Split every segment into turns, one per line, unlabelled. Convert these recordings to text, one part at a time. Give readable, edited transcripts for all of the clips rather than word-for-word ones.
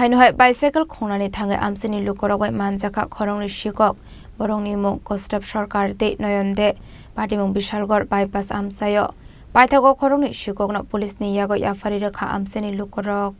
Hainohai bicycle khonani thangai amsini lukorogbai manjaka khorongni shikok borongni mung Kostap Sarkar de noyonde patimung Bishalgor bypass amsayo paithago khorongni shikokna police ni yago yafari rakha amsini lukorok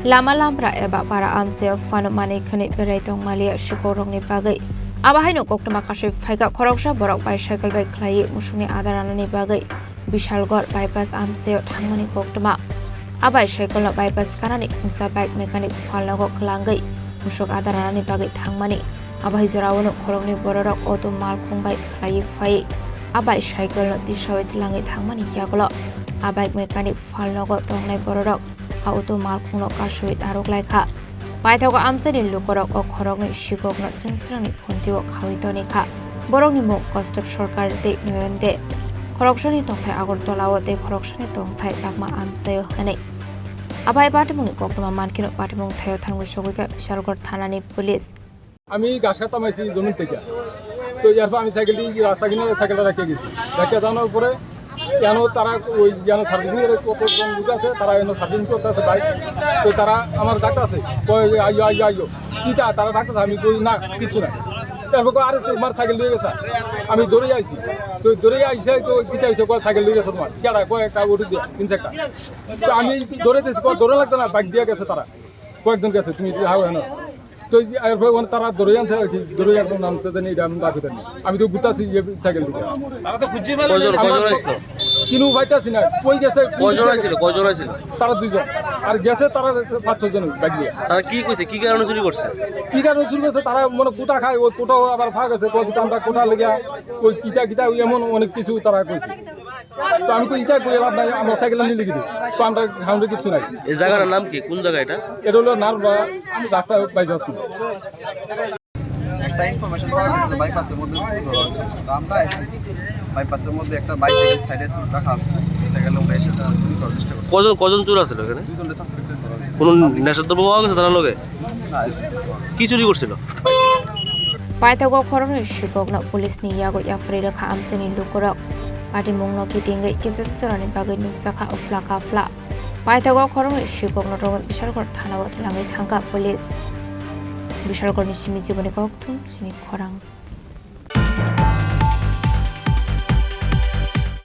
Lama lambra eba para amse fanu mani khani berai tong malia shikorong ni bagai abahai no koktama kashi phaiga khoroksha borok bicycle bai khlai musuni adarana ni bagai Bishalgor bypass amse thangmani koktama abai cycle no bypass karani musa bike mechanic phalnago khlangai musuk adarana ni bagai thangmani abai jorawono khorong ni bororok auto mal khongbai khlai phai abai cycle no disawai thlangai thangmani yagolo abai mechanic phalnago tongnai bororok auto mal khongno kasui darok laikha paithago amsani lukorok o khorongni shikokno chengthrangni phuntibo khawitoni kha borokni muk Kostap Sarkar de noyonde khoroksani tongthai Agartala de khoroksani tongthai lakma amsayo hane abai patimungni koktoma mankino patimung thayo thangwi sogika Bishalgor thanani police
আমি গাছ কাটা মাইছি জমিন থেকে তো এরপর আমি cycle দিয়ে রাস্তা কিনে সাইকেলটা রেখে গেছি রেখে যাওয়ার পরে কেন তারা ওই যেন সার্ভিসিং এর কতজন লোক আছে তারা এনে সার্ভিসিং করতে আছে বাইক তো তারা আমার ডাক্তার আছে আইও আইও আইও কিটা তারা ডাক্তার আমি কই না কিছু না এরপর আরে তোমার সাইকেল নিয়ে গেছে আমি দৌড়ে আইছি তো দৌড়ে আইসে তো কিটা হইছে সাইকেল নিয়ে গেছে তোমার কেডা কয় একটা ওটি দিয়ে তিন চারটা তো আমি দৌড়েতেছি দৌড়ে লাগতো না বাইক দিয়ে গেছে তারা কয়েকজন গেছে তুমি হাও হেন তো তারা দৌড়ে আনছে দৌড়ে একদম নামতে জানি এটা আমি ডাকি জানি আমি তো ঘুরতেছি সাইকেল দিকে তারা তো খুঁজে কিনু পাইতেছি না কই গেছে তারা দুইজন আর গেছে তারা 5-6 জন বাইক দিয়ে
তারা কি কইছে কি কারণে চুরি করছে
তারা মনে কোটা খায় ওই কোটাও আবার ফাঁক আছে আমরা কোটা লেগে ওই কিতা এমন অনেক কিছু তারা কইছে তো আমি কই ইটা কই লাভ নাই আমরা সাইকেল নিয়ে লিখি দিই তো আমরা খাউন্ডে কিছু নাই
এই জায়গার নাম কি কোন জায়গা এটা
হলো নারবা রাস্তা বাইপাস
একটা ইনফরমেশন পাওয়া গেছে বাইপাসের মধ্যে আমরা বাইপাসের মধ্যে একটা বাইসাইকেল সাইডে রাখা আছে সাইকেলে উঠে এসে তারা চুরি করার চেষ্টা করছে
কজন চোর আছে এখানে
দুজনকে সাসপেক্টেড ধরা হয়েছে
কোন নেশাদ্রব্য পাওয়া গেছে তার লগে
না
কি চুরি করছিল
paithago khorongni shikokna police ni yago yafari rakha amsani lukorok patimung no kitingai kisassorani bagai nupsakha oflaka fla paithago khorongni shikokna rongon Bishalgor thana wa thlangai thangka police Bishalgor ni simi jiboni kokthum sini khorang